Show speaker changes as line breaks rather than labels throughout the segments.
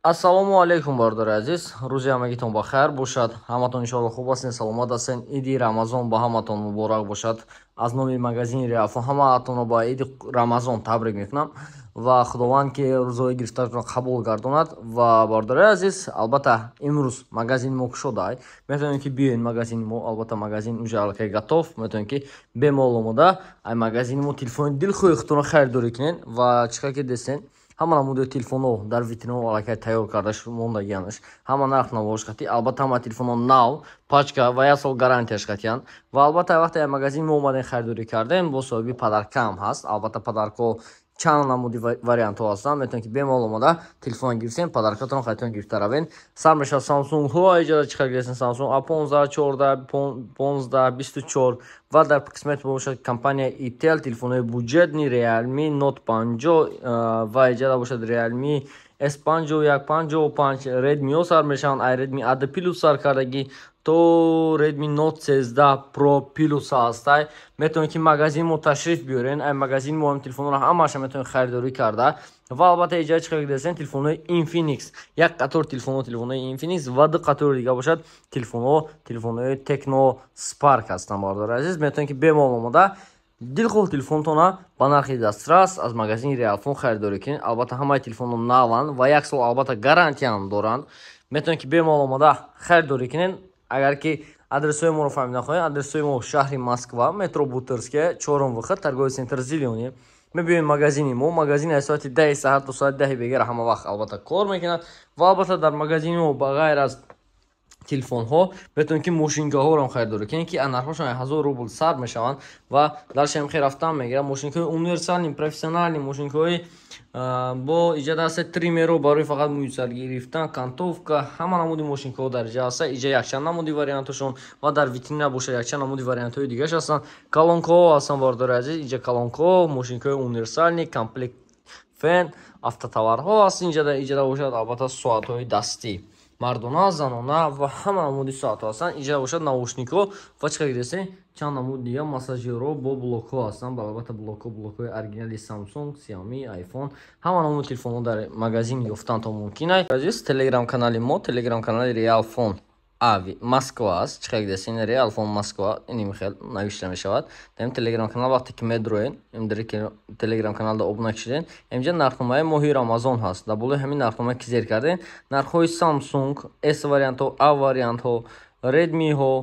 Ассалому алейкум, бардори азиз. Рӯзи ҳамагитон ба хайр бошад. Ҳаматон иншоалло хуб ҳастин, саломат ҳастин. Иди Рамазон ба ҳаматон муборак бошад. Аз номи магазини Реалфон ҳамаатонро ба Иди Рамазон табрик мекунам ва худованд ки рӯзҳои гирифтаатонро қабул гардонад. Ва бардори азиз, албатта имрӯз магазини мо кушодай. Метавонед ки биёед магазини мо. Албатта магазин уже аллакай гатов. Метавонед ки бемол омода ай магазини мо телефони дилхоҳи худтонро хайрдорӣ кунед ва чӣ ки дестен ҳама намуди телефонҳо дар витринаҳо аллакай тайёр карда мондагиянаш. Ҳама нарх навош қатӣ. Албатта ҳама телефонҳо нав, пачка ва 1 сол гарантияш қатиянд. Ва албатта вақте магазин мо омадем хайрдорӣ кардем, бо соҳиби подаркам ҳаст. Албатта подаркҳо чанд намуди вариантҳо ҳастанд. Метавонед ки бемол омода телефон гирифтем, подаркатон хайтон гирифта равен. Сар мешавад Samsung-ҳо иҷода чӣ қадр гирифтен Samsung A15, 14, 15, 24 ва дар қисмати бошад компания Itel телефонҳои буҷетни Realme Note 50 ва иҷода бошад Realme S51, 55, Redmi-ҳо сар мешаванд. Redmi A2 Plus сар кардагӣ то Redmi Note 13 Pro Plus ҳастай. Метавонед ки магазин мо ташриф биёрен. Ай магазин мо ҳам телефонҳоро ҳамааш метавонед хайрдорӣ карда. Ва албатта иҷода чӣ қадр гирифтен телефонҳои Infinix, як қатор телефонҳои Infinix ва ду қатори дига бошад телефонҳои Tecno Spark ҳастанд. бардори азиз, метавонед ки бемол омода дилхоҳ телефонтона ба нархи дастрас аз магазини Реалфон хайрдорӣ кунед. Албатта ҳамаи телефонҳо наванд ва 1 сол албатта гарантияам доранд. Метавонед ки бемол омода хайрдорӣ кунед. Агар ки адресҳои моро фаҳмида хоҳед, адресҳои мо шаҳри Москва, метро Бутырская, 4 выход, торговый центр Зелёни. Мебиёед магазини мо. Магазини аз соати 10 саҳар то соати 10 бегара ҳама вақт албатта кор мекунад. Ва албатта дар магазини мо ба ғайр аз телефонҳо метавонед ки мошинкаҳоро хайрдорӣ кунед ки нархҳошон 1000 рубл сар мешаванд ва дар шамхи рафтан мегиранд. Мошинкаҳои универсални, профессионални, мошинкаҳои бо иҷода аст тримеро барои фақат муйсар гирифтан, кантовка, ҳама намуди мошинкаҳо дар иҷо аст. Иҷо якчанд намуди варианташон ва дар витрина бошад якчанд намуди вариантҳои дигаш ҳастанд. Калонкаҳо ҳастанд, бардори азиз. Иҷо калонкаҳо, мошинкаҳои универсални, комплект фен, автотоварҳо ҳаст. Иҷода бошад албатта соатҳои дастӣ, мардона, занона ва ҳама намуди соатҳо ҳастанд. Иҷода бошад наушникҳо ва чӣ қадр гирифтен чанд намуди дига массажерҳо бо блокҳо ҳастанд. Албатта блокҳои оригинали Samsung, Xiaomi, iPhone, ҳама намуди телефонҳо дар магазин ёфтанатон мумкин аст. Азиз, телеграм-канали мо, телеграм-канали Реалфон Москва аст. Чӣ қадр гирифтен Реалфон Москва ин хел навишта мешавад. Дар телеграм-канал вақте ки медроен, дар телеграм-каналда обуна кишиден, инҷа нархномаи моҳи Рамазон ҳаст. Дар болои ҳамин нархнома ки зер карден, нархҳои Samsung, S вариантҳо, A вариантҳо, Redmi-ҳо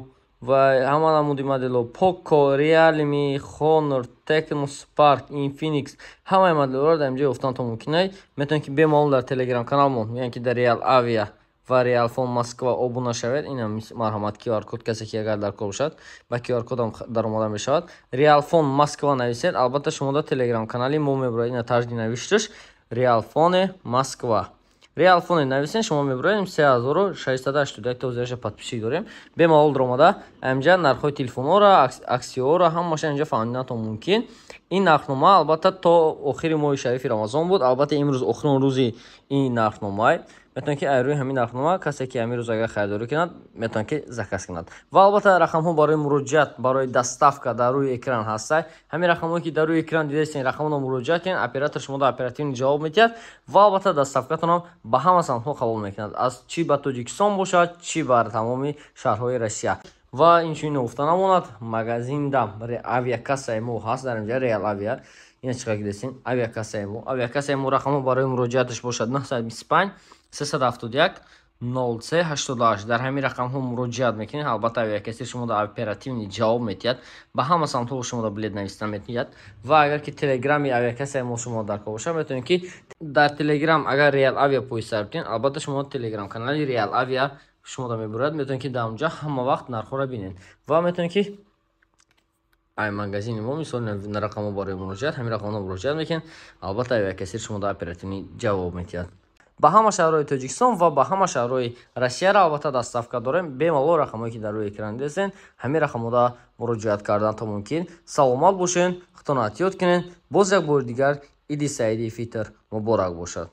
ва ҳама намуди моделҳо, Poco, Realme, Honor, Tecno Spark, Infinix, ҳамаи моделҳоро дар инҷа ёфтанатон мумкин аст. Метавонед ки бемалол дар телеграм-канал мо, яъне ки дар Real Avia ва Реалфон Москва обуна шавед. Ин марҳамат QR код, касе ки агар дар кор бошад ба QR кодам даромада мешавад. Реалфон Москва нависед. Албатта шумо дар телеграм-канали мо мебароед ина тарҷи навишташ Реалфоне Москва. Реалфоне нависен, шумо мебароед 3681 та озираша подписчик дорем. Бемалол даромада инҷа нархҳои телефонҳоро, аксияҳоро ҳамаша инҷа фаҳмиднатон мумкин. Ин нархнома албатта то охири моҳи шарифи Рамазон буд. Албатта имрӯз охирин рӯзи ин нархномаи. метавонед ки рӯи ҳамин нархнома касе ки ҳамин рӯз агар хайрдорӣ кунад, метавонед ки заказ кунад. Ва албатта рақамҳо барои муроҷиат, барои доставка дар рӯи экран ҳастай. ҳамин рақамҳое ки дар рӯи экран дидастин, рақамҳоро муроҷиат кунед, оператор шумо дар оперативни ҷавоб медиҳад ва албатта доставкатонам ба ҳама самтҳо қабул мекунад, аз чӣ ба Тоҷикистон бошад, чӣ бар тамоми шаҳрҳои Россия. ва инчунин уфта намонад, магазинда авиакассаи мо ҳаст дар инҷа Real Avia. ина чӣ қадр дестин авиакассаи мо рақамҳо барои муроҷиаташ бошад 925 371 0388. дар ҳамин рақамҳо муроҷиат мекунед. Албатта авиакасси шумо дар оперативни ҷавоб метиҳад, ба ҳама самтҳо шумо дар билет нависта метиҳад. ва агар ки телеграми авиакассаи мо шумо дар кор бошад, метавонед ки дар телеграм агар Real Avia поиста битин, албатта шумо телеграм-канали Real Avia шумо дар мебурад. метавонед ки дар онҷа ҳама вақт нархҳоро бинед ва метавонед ки ай магазини мо мисол рақамҳо барои муроҷиат, ҳамин рақамҳо муроҷиат мекунед. албатта авиакасси шумо дар оперативни ҷавоб метиҳад. ба ҳама шаҳрҳои Тоҷикистон ва ба ҳама шаҳрҳои Россияро албатта доставка дорем. Бемалол рақамҳое ки дар рӯи экран дидастен, ҳамин рақамҳода муроҷиат карданатон мумкин. Саломат бошед, худтон эҳтиёт кунед. боз як бори дигар Иди Саидии Фитр муборак бошад.